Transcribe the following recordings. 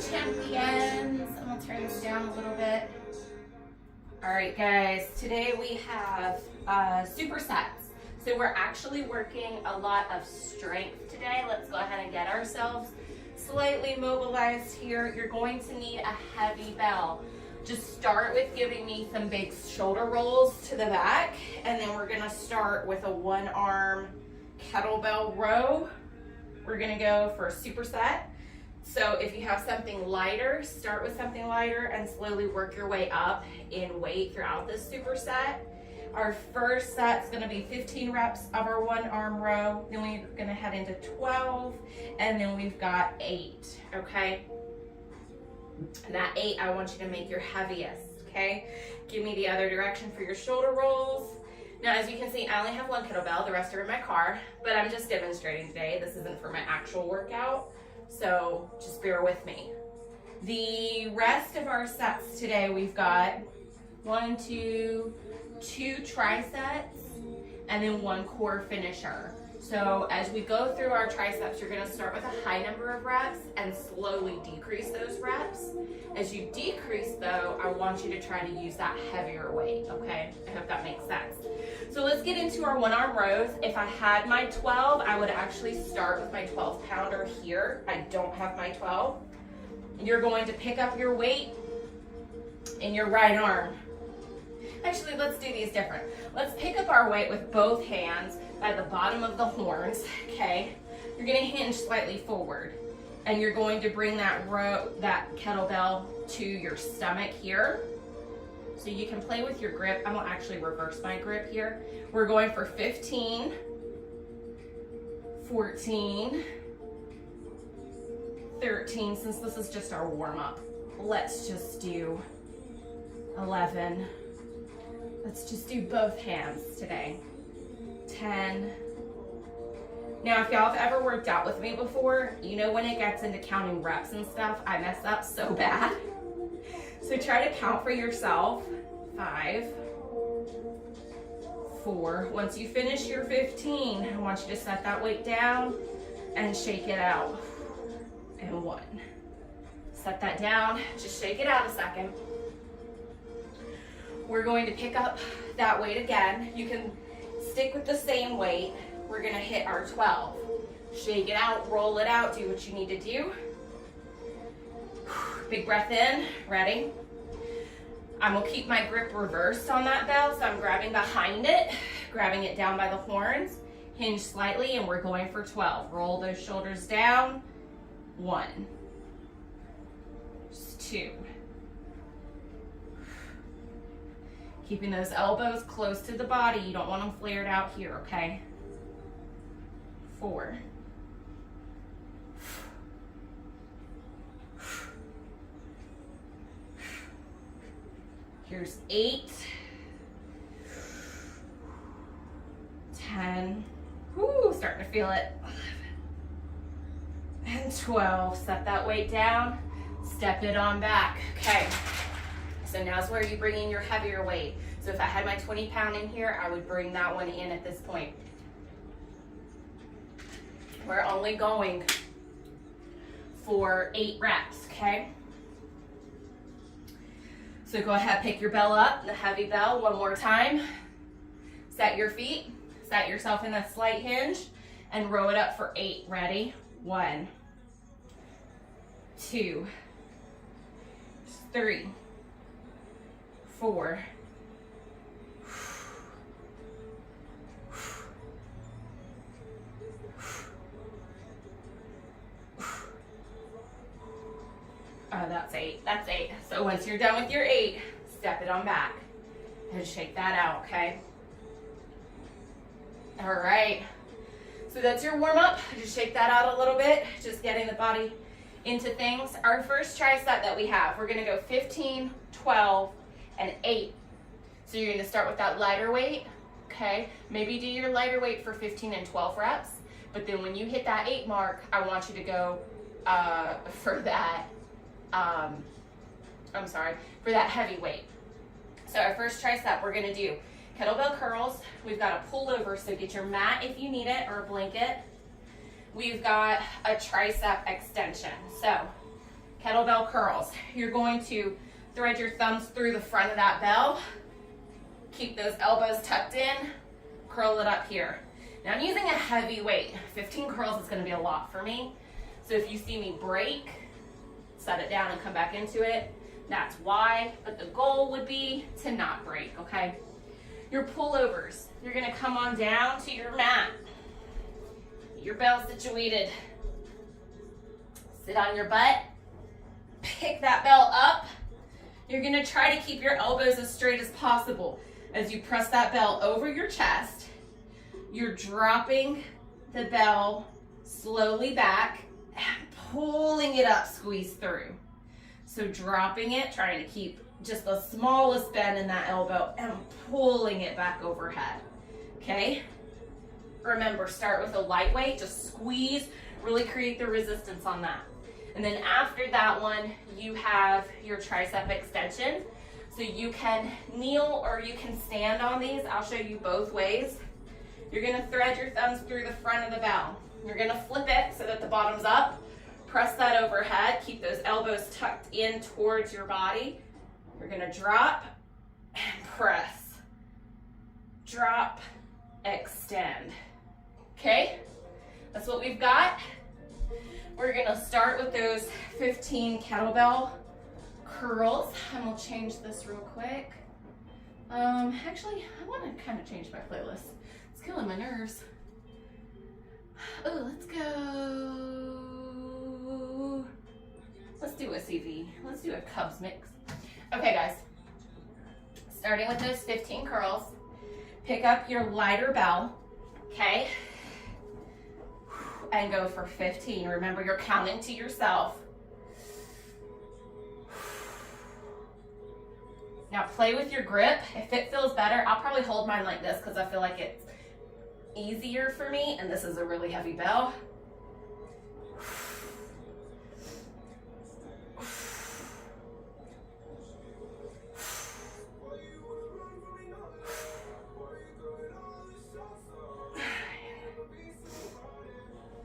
champions. I'm gonna turn this down a little bit. All right, guys, today we have supersets. So we're actually working a lot of strength today. Let's go ahead and get ourselves slightly mobilized here. You're going to need a heavy bell. Just start with giving me some big shoulder rolls to the back, and then we're gonna start with a one-arm kettlebell row. We're gonna go for a superset. So if you have something lighter, start with something lighter and slowly work your way up in weight throughout this superset. Our first set is gonna be 15 reps of our one-arm row. Then we're gonna head into 12, and then we've got 8, okay? And that 8, I want you to make your heaviest, okay? Give me the other direction for your shoulder rolls. Now, as you can see, I only have one kettlebell, the rest are in my car, but I'm just demonstrating today. This isn't for my actual workout, so just bear with me. The rest of our sets today, we've got 2 triceps, and then 1 core finisher. So as we go through our triceps, you're gonna start with a high number of reps and slowly decrease those reps. As you decrease though, I want you to try to use that heavier weight, okay? I hope that makes sense. So let's get into our one-arm rows. If I had my 12, I would actually start with my 12-pounder here. I don't have my 12. You're going to pick up your weight in your right arm. Actually, let's do these different. Let's pick up our weight with both hands by the bottom of the horns, okay? You're gonna hinge slightly forward, and you're going to bring that kettlebell to your stomach here. So you can play with your grip. I'm gonna actually reverse my grip here. We're going for 15, 14, 13, since this is just our warm-up. Let's just do 11. Let's just do both hands today. 10. Now, if y'all have ever worked out with me before, you know when it gets into counting reps and stuff, I mess up so bad. So try to count for yourself. 5, 4. Once you finish your 15, I want you to set that weight down and shake it out. And 1. Set that down, just shake it out a second. We're going to pick up that weight again. You can stick with the same weight. We're gonna hit our 12. Shake it out, roll it out, do what you need to do. Big breath in, ready? I'm gonna keep my grip reversed on that bell, so I'm grabbing behind it, grabbing it down by the horns, hinge slightly, and we're going for 12. Roll those shoulders down. 1, 2. Keeping those elbows close to the body. You don't want them flared out here, okay? 4. Here's 8. 10. Whoo, starting to feel it. 11. And 12. Set that weight down. Step it on back. Okay. So now's where you bring in your heavier weight. So if I had my 20-pound in here, I would bring that one in at this point. We're only going for 8 reps, okay? So go ahead, pick your bell up, the heavy bell, one more time. Set your feet, set yourself in a slight hinge, and row it up for 8. Ready? 1, 2, 3, 4, 8. That's 8. So once you're done with your 8, step it on back and shake that out, okay? All right. So that's your warm up. Just shake that out a little bit, just getting the body into things. Our first tricep that we have, we're gonna go 15, 12, and 8. So you're gonna start with that lighter weight, okay? Maybe do your lighter weight for 15 and 12 reps, but then when you hit that 8 mark, I want you to go for that, for that heavy weight. So our first tricep, we're gonna do kettlebell curls. We've got a pull over, so get your mat if you need it, or a blanket. We've got a tricep extension. So kettlebell curls. You're going to thread your thumbs through the front of that bell. Keep those elbows tucked in. Curl it up here. Now I'm using a heavy weight. 15 curls is going to be a lot for me. So if you see me break, set it down and come back into it. That's why. But the goal would be to not break, okay? Your pullovers. You're going to come on down to your mat. Your bell situated. Sit on your butt. Pick that bell up. You're going to try to keep your elbows as straight as possible. As you press that bell over your chest, you're dropping the bell slowly back and pulling it up, squeeze through. So dropping it, trying to keep just the smallest bend in that elbow and pulling it back overhead, okay? Remember, start with a lightweight, just squeeze, really create the resistance on that. And then after that one, you have your tricep extension. So you can kneel or you can stand on these. I'll show you both ways. You're gonna thread your thumbs through the front of the bell. You're gonna flip it so that the bottom's up. Press that overhead. Keep those elbows tucked in towards your body. You're gonna drop and press. Drop, extend. Okay? That's what we've got. We're gonna start with those 15 kettlebell curls, and we'll change this real quick. Actually, I want to kind of change my playlist. It's killing my nerves. Oh, let's go. Let's do a CV. Let's do a Cubs mix. Okay, guys. Starting with those 15 curls, pick up your lighter bell, okay? And go for 15. Remember, you're counting to yourself. Now play with your grip. If it feels better, I'll probably hold mine like this because I feel like it's easier for me, and this is a really heavy bell.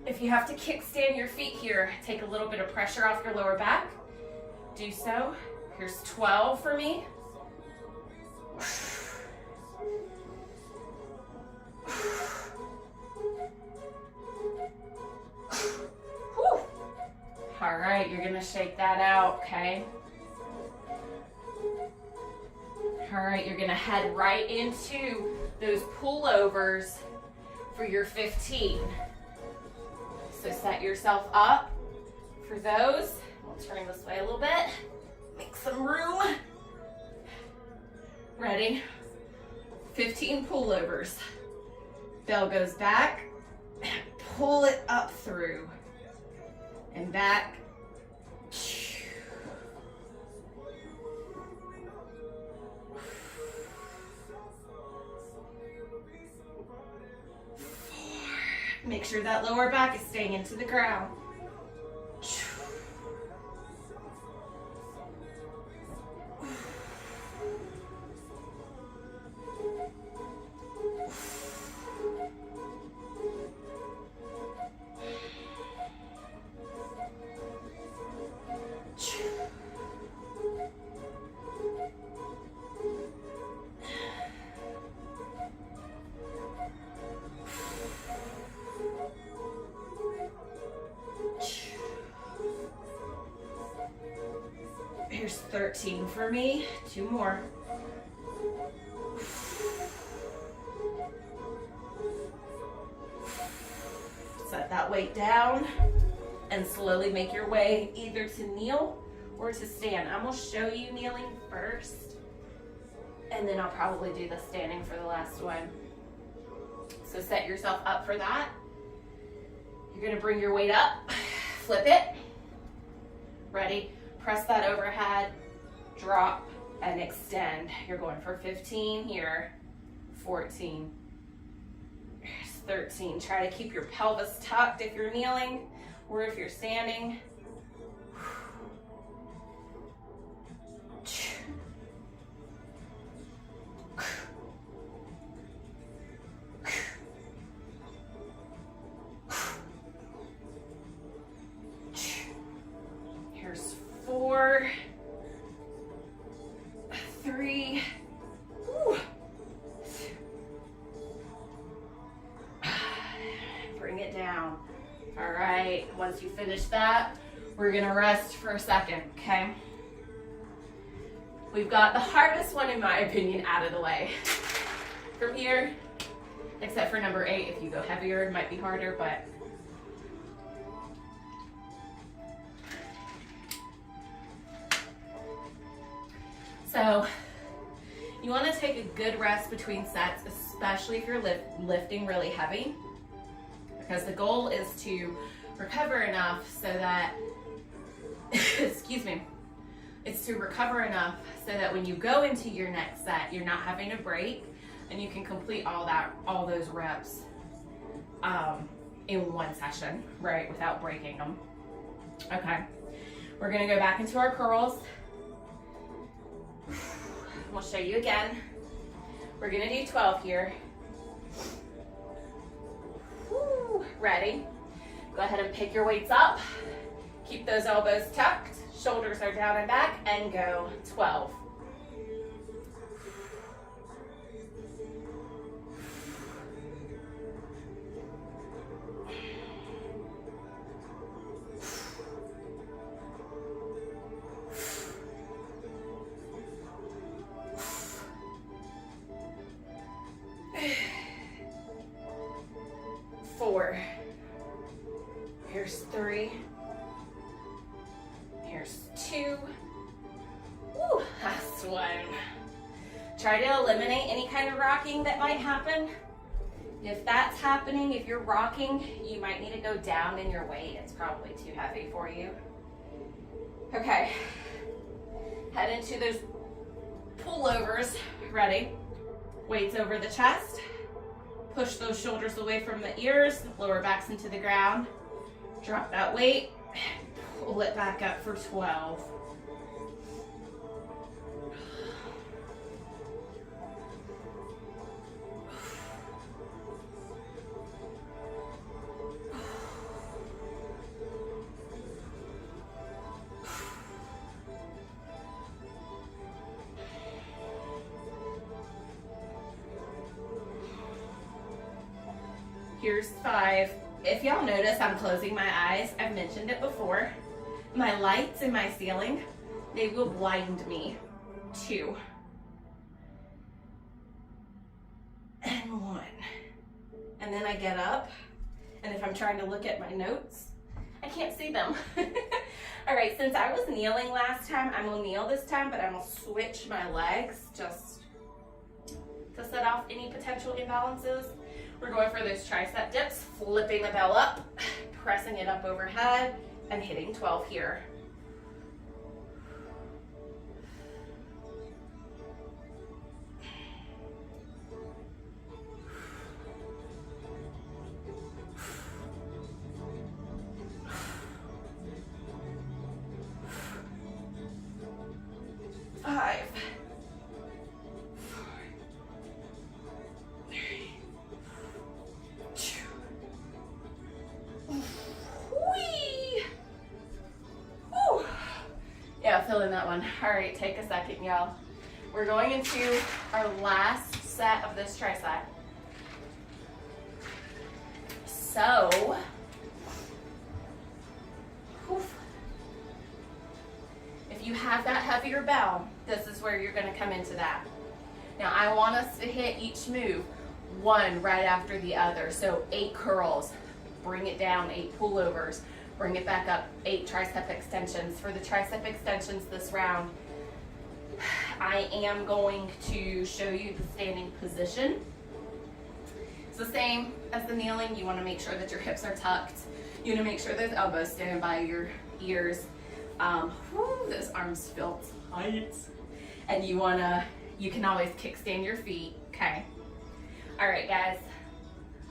If you have to kickstand your feet here, take a little bit of pressure off your lower back. Do so. Here's 12 for me. Whew. All right, you're gonna shake that out, okay? All right, you're gonna head right into those pullovers for your 15. So set yourself up for those. We'll turn this way a little bit. Make some room. Ready? 15 pullovers. Bell goes back. Pull it up through. And back. 4. Make sure that lower back is staying into the ground. 13 for me. 2 more. Set that weight down and slowly make your way either to kneel or to stand. I'm going to show you kneeling first, and then I'll probably do the standing for the last one. So set yourself up for that. You're going to bring your weight up, flip it. Ready? Press that overhead, drop, and extend. You're going for 15 here, 14, 13. Try to keep your pelvis tucked if you're kneeling or if you're standing. Here's 4, 3, woo. Bring it down. All right, once you finish that, we're gonna rest for a second, okay? We've got the hardest one, in my opinion, out of the way. From here, except for number 8, if you go heavier, it might be harder, but so you want to take a good rest between sets, especially if you're lifting really heavy, because the goal is to recover enough so that, excuse me, it's to recover enough so that when you go into your next set, you're not having to break and you can complete all those reps in one session, right, without breaking them. Okay, we're gonna go back into our curls. We'll show you again. We're gonna do 12 here. Woo. Ready? Go ahead and pick your weights up. Keep those elbows tucked. Shoulders are down and back, and go 12. Here's 3. Here's 2. Woo, last one. Try to eliminate any kind of rocking that might happen. If that's happening, if you're rocking, you might need to go down in your weight. It's probably too heavy for you. Okay, head into those pullovers. Ready? Weights over the chest. Push those shoulders away from the ears, lower backs into the ground. Drop that weight, pull it back up for 12. Here's 5. If y'all notice, I'm closing my eyes. I've mentioned it before. My lights in my ceiling, they will blind me. 2. And 1. And then I get up, and if I'm trying to look at my notes, I can't see them. All right, since I was kneeling last time, I'm gonna kneel this time, but I'm gonna switch my legs just to set off any potential imbalances. We're going for those tricep dips, flipping the bell up, pressing it up overhead, and hitting 12 here. Feeling that one. All right, take a second, y'all. We're going into our last set of this tricep. So, if you have that heavier bell, this is where you're going to come into that. Now, I want us to hit each move one right after the other. So 8 curls, bring it down, 8 pullovers. Bring it back up, 8 tricep extensions. For the tricep extensions this round, I am going to show you the standing position. It's the same as the kneeling. You want to make sure that your hips are tucked. You want to make sure those elbows stand by your ears. Those arms feel tight. And you can always kickstand your feet. Okay. All right, guys.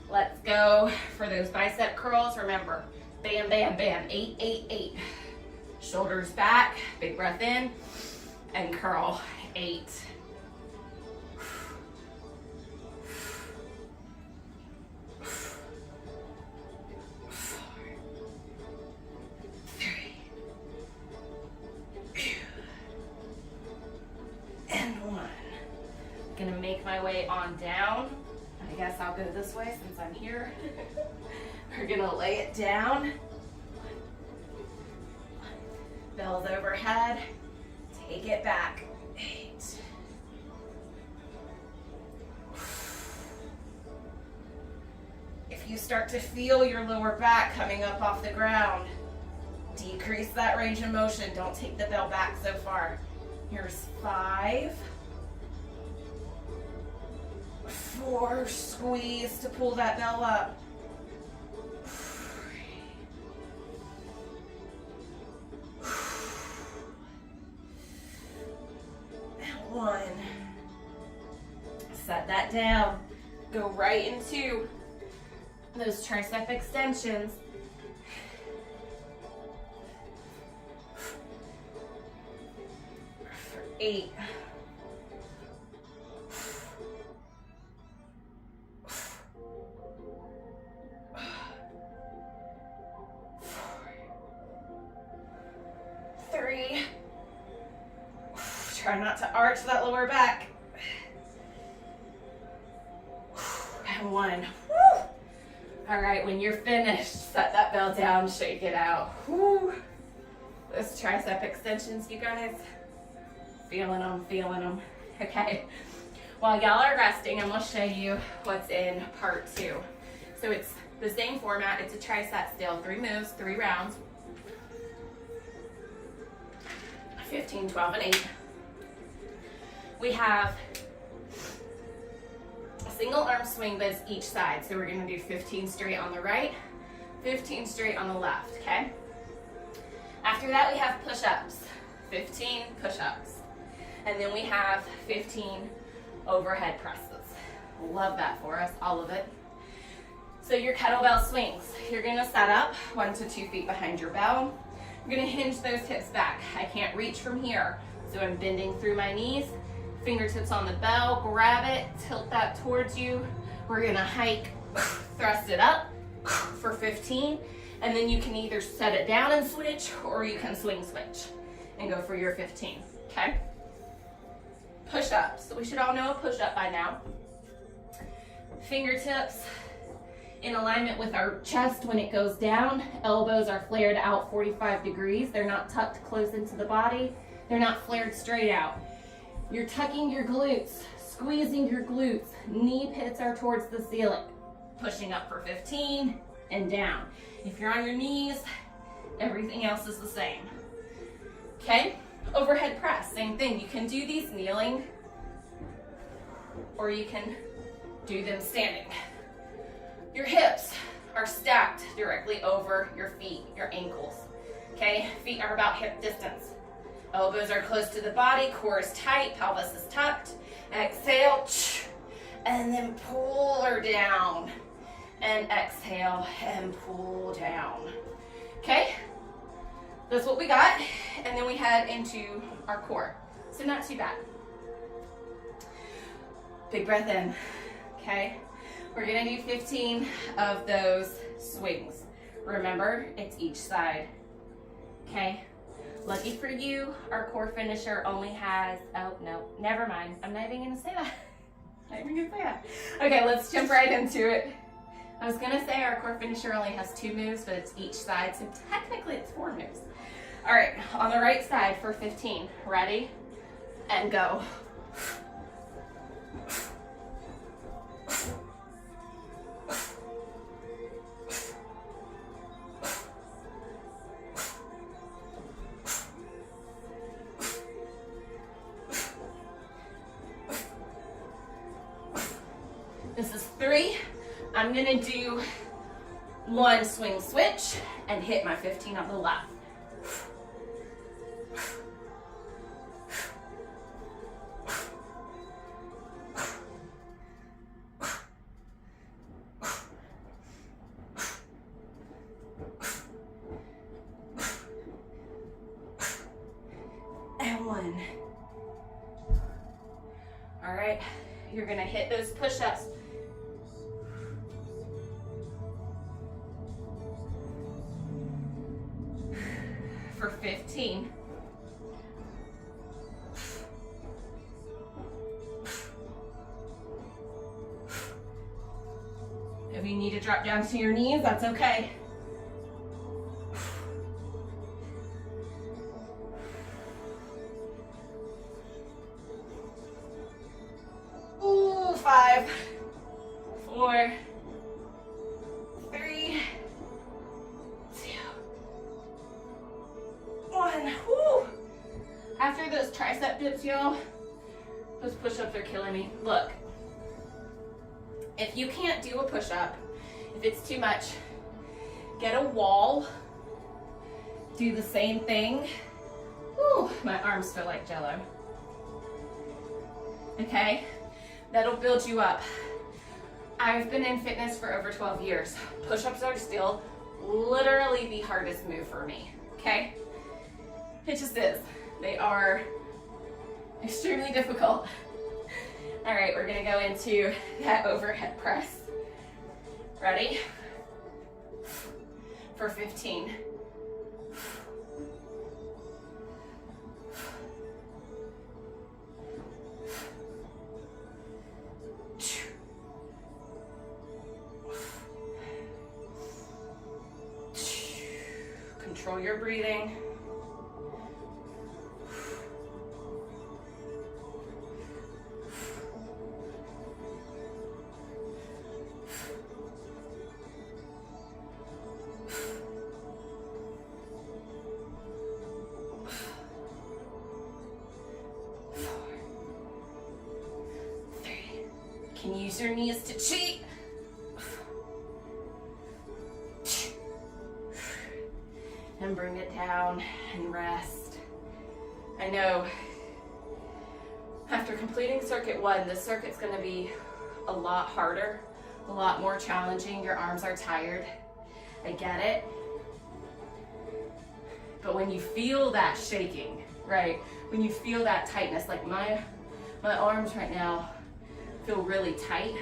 Let's go for those bicep curls. Remember, bam, bam, bam, 8, 8, 8. Shoulders back, big breath in, and curl, 8. 3, way on down. I guess I'll go this way since I'm here. We're gonna lay it down. Bells overhead. Take it back. 8. If you start to feel your lower back coming up off the ground, decrease that range of motion. Don't take the bell back so far. Here's 5. 4, squeeze to pull that bell up. 1. Set that down. Go right into those tricep extensions. 8. 3. Try not to arch that lower back. And 1. All right, when you're finished, set that bell down, shake it out. Those tricep extensions, you guys, feeling them, feeling them. Okay, while y'all are resting, I'm gonna show you what's in part 2. So it's the same format, it's a tricep still, 3 moves, 3 rounds, 15, 12, and 8. We have a single arm swing, but it's each side. So we're gonna do 15 straight on the right, 15 straight on the left, okay? After that, we have push-ups, 15 push-ups. And then we have 15 overhead presses. Love that for us, all of it. So your kettlebell swings, you're gonna set up 1 to 2 feet behind your bell. You're gonna hinge those hips back. I can't reach from here, so I'm bending through my knees. Fingertips on the bell, grab it, tilt that towards you. We're gonna hike, thrust it up for 15, and then you can either set it down and switch, or you can swing switch and go for your 15, okay? Push-ups, so we should all know a push-up by now. Fingertips in alignment with our chest when it goes down. Elbows are flared out 45 degrees. They're not tucked close into the body. They're not flared straight out. You're tucking your glutes, squeezing your glutes. Knee pits are towards the ceiling. Pushing up for 15 and down. If you're on your knees, everything else is the same. Okay? Overhead press, same thing. You can do these kneeling, or you can do them standing. Your hips are stacked directly over your feet, your ankles. Okay? Feet are about hip distance. Elbows are close to the body, core is tight, pelvis is tucked. Exhale, and then pull her down. And exhale and pull down. Okay? That's what we got. And then we head into our core. So not too bad. Big breath in. Okay? We're gonna do 15 of those swings. Remember, it's each side. Okay? Lucky for you, our core finisher only has, oh no, never mind. I'm not even gonna say that. Not even gonna say that. Okay, let's jump right into it. I was gonna say our core finisher only has 2 moves, but it's each side, so technically it's 4 moves. All right, on the right side for 15. Ready? And go. This is 3. I'm gonna do 1 swing switch and hit my 15 on the left. And 1. All right, you're gonna hit those push-ups. For 15. you need to drop down to your knees, that's okay. Ooh, 5, 4, 3, 2, 1. Woo! After those tricep dips, y'all, those push-ups are killing me. Look, if you can't do a push-up, if it's too much, get a wall, do the same thing. Woo, my arms feel like Jello. Okay, that'll build you up. I've been in fitness for over 12 years. Push-ups are still literally the hardest move for me, okay? It just is. They are extremely difficult. All right, we're gonna go into that overhead press. Ready? For 15. Control your breathing. Can use your knees to cheat. And bring it down and rest. I know after completing circuit 1, this circuit's gonna be a lot harder, a lot more challenging. Your arms are tired. I get it. But when you feel that shaking, right? When you feel that tightness, like my arms right now feel really tight.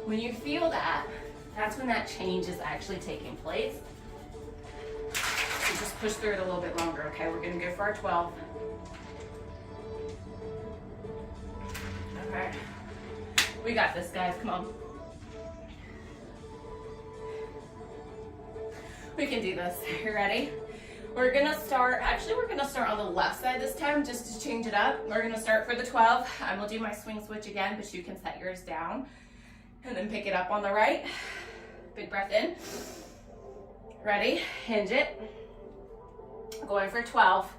When you feel that, that's when that change is actually taking place. So just push through it a little bit longer, okay? We're gonna go for our 12. Okay. We got this, guys, come on. We can do this, you ready? We're gonna start on the left side this time, just to change it up. We're gonna start for the 12. I'm gonna do my swing switch again, but you can set yours down and then pick it up on the right. Big breath in. Ready? Hinge it. Going for 12.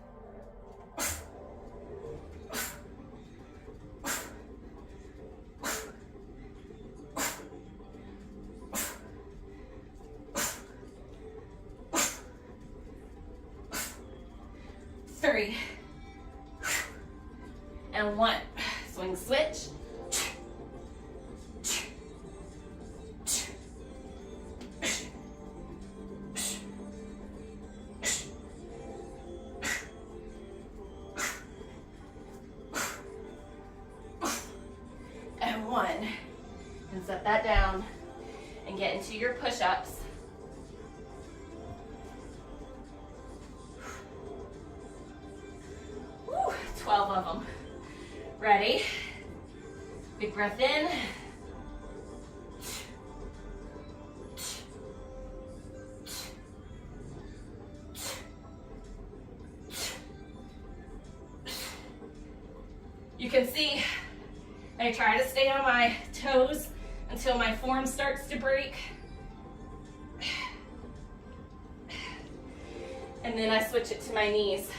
Three. And 1. Swing switch. And 1. And set that down and get into your push-ups. Woo, 12 of them. Ready? Big breath in. You can see I try to stay on my toes until my form starts to break. And then I switch it to my knees.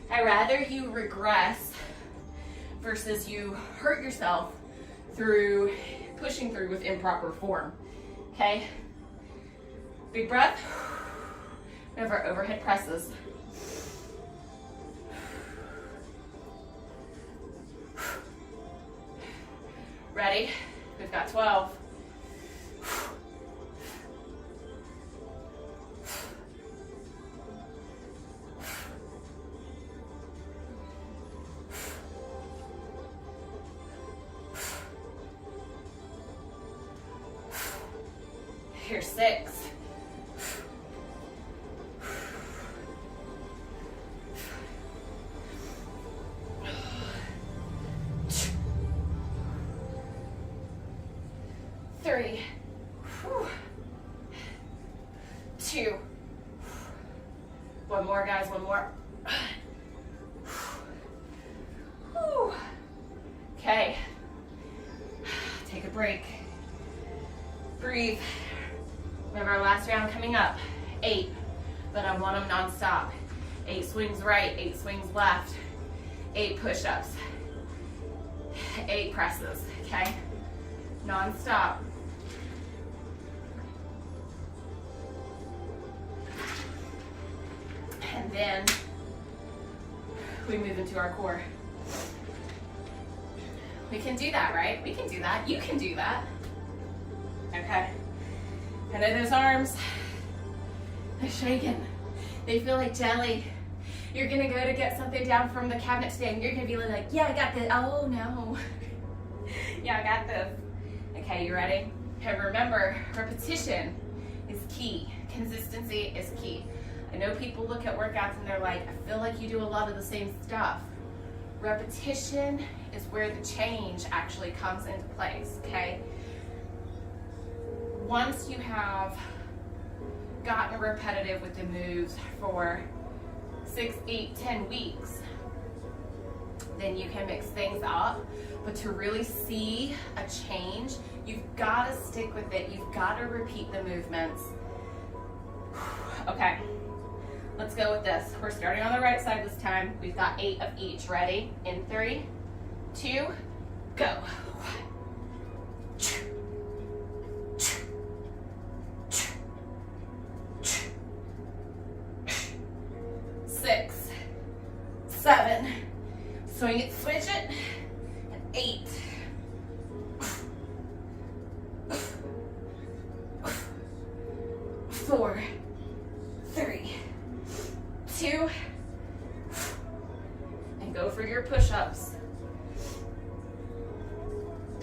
I rather you regress versus you hurt yourself through pushing through with improper form, okay? Big breath. We have our overhead presses. Ready? We've got 12. Here's 6. 3, 2. One more, guys, one more. Okay. Take a break. Breathe. We have our last round coming up. 8, but I want them non-stop. 8 swings right, 8 swings left, 8 push-ups, 8 presses, okay? Non-stop. And then we move into our core. We can do that, right? We can do that. You can do that. Okay. I know those arms, they're shaking. They feel like jelly. You're gonna go to get something down from the cabinet today and you're gonna be like, yeah, I got this. Oh no. Yeah, I got this. Okay, you ready? Okay, remember, repetition is key. Consistency is key. I know people look at workouts and they're like, I feel like you do a lot of the same stuff. Repetition is where the change actually comes into place, okay? Once you have gotten repetitive with the moves for 6, 8, 10 weeks, then you can mix things up. But to really see a change, you've got to stick with it. You've got to repeat the movements. Okay, let's go with this. We're starting on the right side this time. We've got 8 of each. Ready? In 3, 2, go. 6, 7, swing it, switch it, and 8. 4, 3, 2, and go for your push-ups.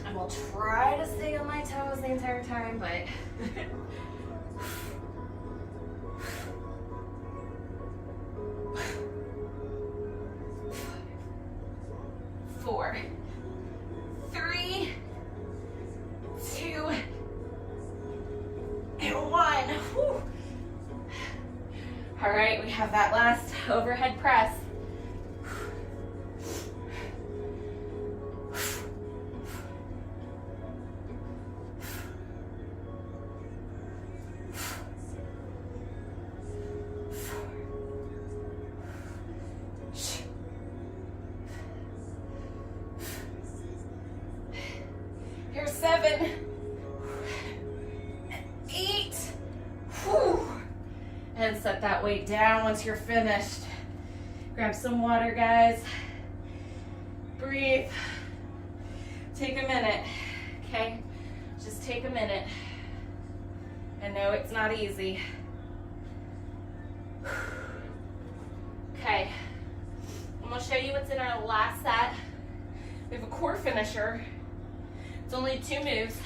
I will try to stay on my toes the entire time, but 4, 3, 2, and 1. Whew. All right, we have that last overhead press. Here's 7, 8, whew. And set that weight down once you're finished. Grab some water, guys. Breathe. Take a minute, okay? Just take a minute. I know it's not easy. Okay, I'm gonna show you what's in our last set. We have a core finisher. It's only 2 moves.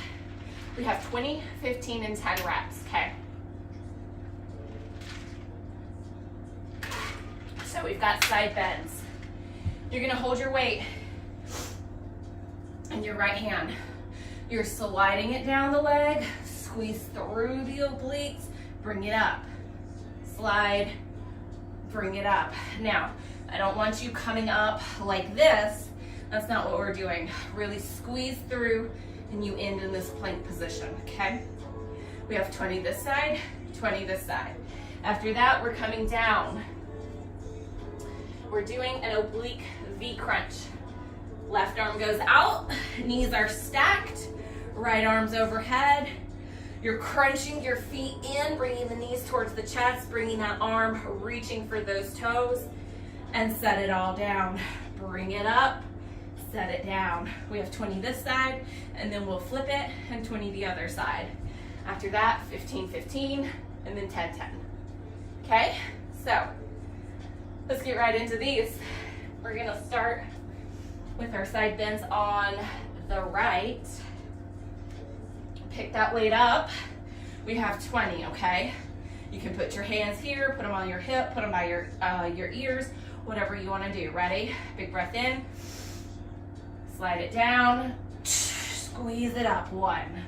We have 20, 15, and 10 reps, okay? So we've got side bends. You're gonna hold your weight in your right hand. You're sliding it down the leg, squeeze through the obliques, bring it up. Slide, bring it up. Now, I don't want you coming up like this. That's not what we're doing. Really squeeze through and you end in this plank position, okay? We have 20 this side, 20 this side. After that, we're coming down. We're doing an oblique V crunch. Left arm goes out, knees are stacked, right arm's overhead. You're crunching your feet in, bringing the knees towards the chest, bringing that arm, reaching for those toes, and set it all down. Bring it up, set it down. We have 20 this side, and then we'll flip it, and 20 the other side. After that, 15, 15, and then 10, 10. Okay, so let's get right into these. We're gonna start with our side bends on the right. Pick that weight up. We have 20, okay? You can put your hands here, put them on your hip, put them by your ears, whatever you wanna do. Ready? Big breath in. Slide it down. Squeeze it up. 1,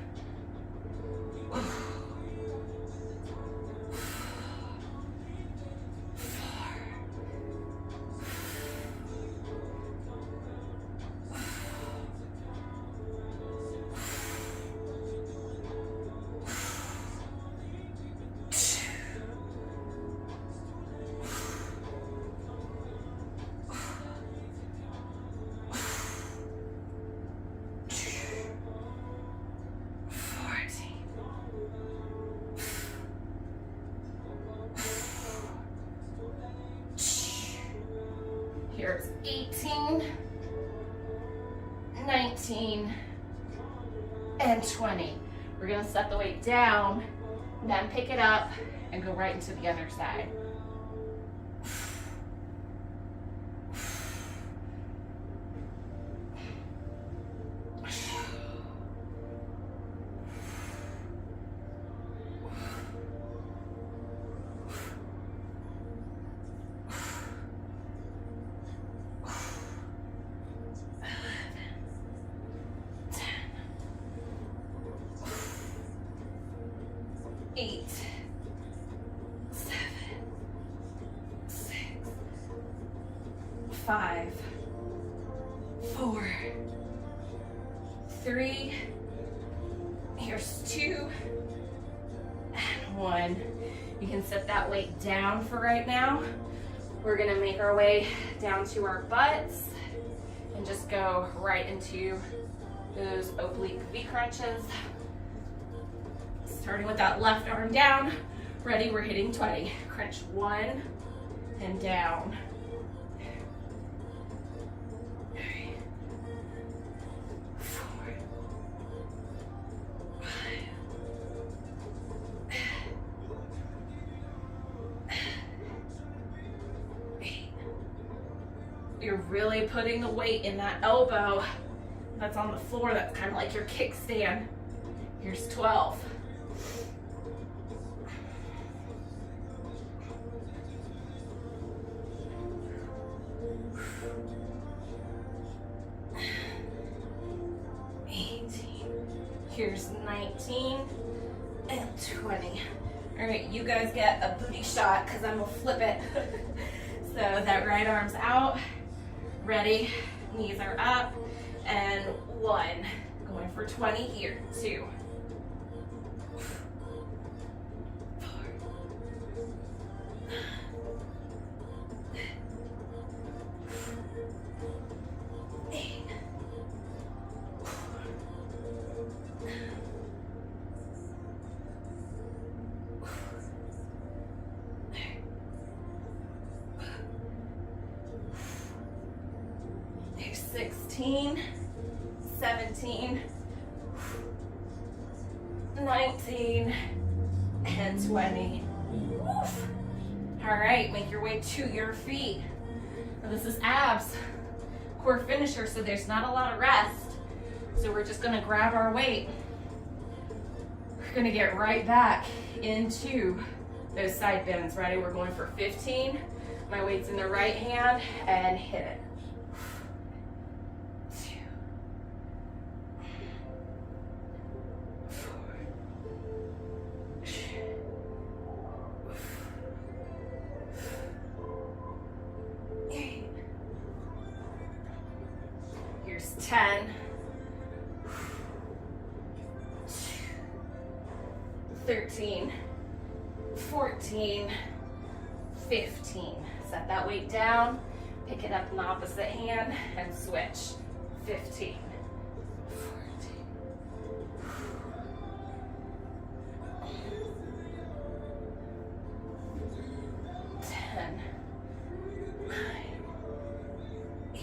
Here's 18, 19, and 20. We're gonna set the weight down, then pick it up and go right into the other side. Eight, 7, 6, 5, 4, 3, here's 2, and 1. You can set that weight down for right now. We're gonna make our way down to our butts and just go right into those oblique V crunches. Starting with that left arm down. Ready, we're hitting 20. Crunch 1 and down. 3, 4, 5, 8. You're really putting the weight in that elbow that's on the floor. That's kind of like your kickstand. Here's 12. 18. Here's 19 and 20. All right, you guys get a booty shot because I'm gonna flip it. So that right arm's out. Ready, knees are up, and 1. Going for 20 here, 2. 4. 8. 16, 17, 19, and 20. All right, make your way to your feet. Now this is abs, core finisher, so there's not a lot of rest. So we're just gonna grab our weight. We're gonna get right back into those side bends. Ready, we're going for 15. My weight's in the right hand and hit it. 2, 4, 8. Here's 10. 13, 14, 15. Set that weight down, pick it up in the opposite hand, and switch. 15, 14, 10, 9, 8,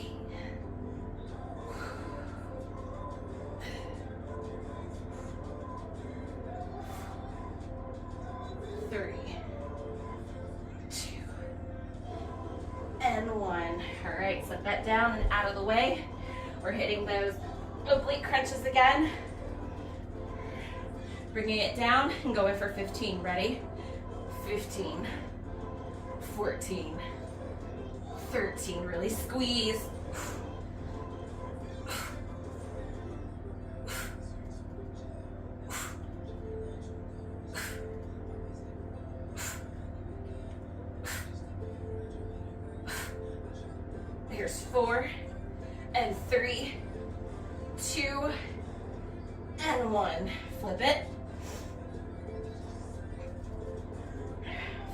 3, 2, and 1. All right, set that down and out of the way. We're hitting those oblique crunches again. Bringing it down and going for 15. Ready? 15, 14, 13. Really squeeze. 12, Here's 4 and 3, 2 and 1. Flip it.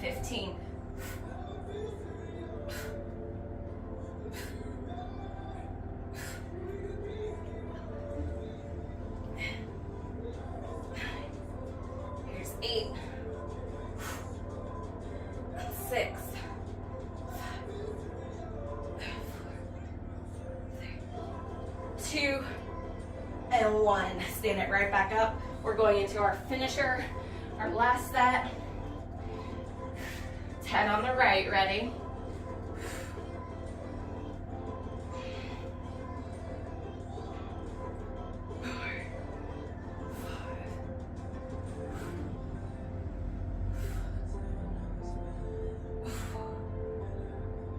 15. Here's 8, 6, 2 and 1. Stand it right back up. We're going into our finisher, our last set. 10 on the right, ready? 4,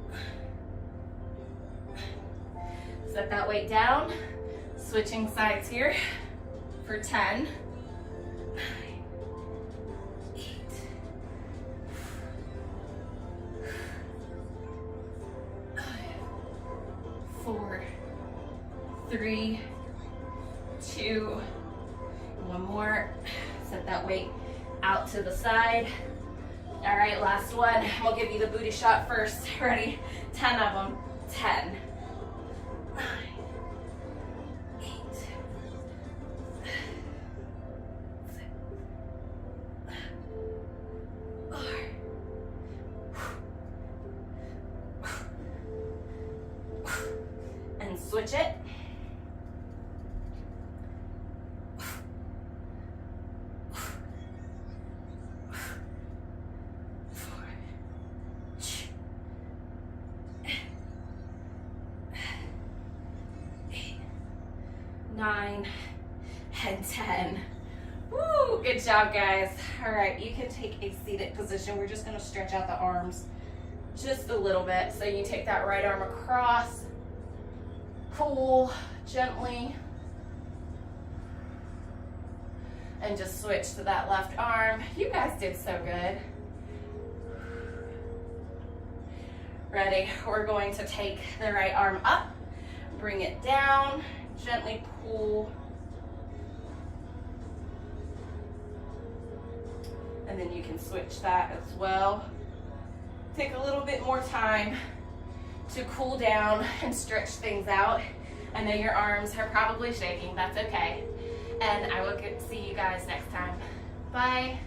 5. Set that weight down. Switching sides here for 10. 4, 3, 2, one more. Set that weight out to the side. All right, last one. We'll give you the booty shot first. Ready? 10 of them. 10, 9, 8, 4. And switch it. 9 and 10. Woo, good job, guys. All right, you can take a seated position. We're just gonna stretch out the arms just a little bit. So you take that right arm across, pull gently, and just switch to that left arm. You guys did so good. Ready? We're going to take the right arm up, bring it down, gently pull, and then you can switch that as well. Take a little bit more time to cool down and stretch things out. I know your arms are probably shaking, that's okay. And I will see you guys next time. Bye.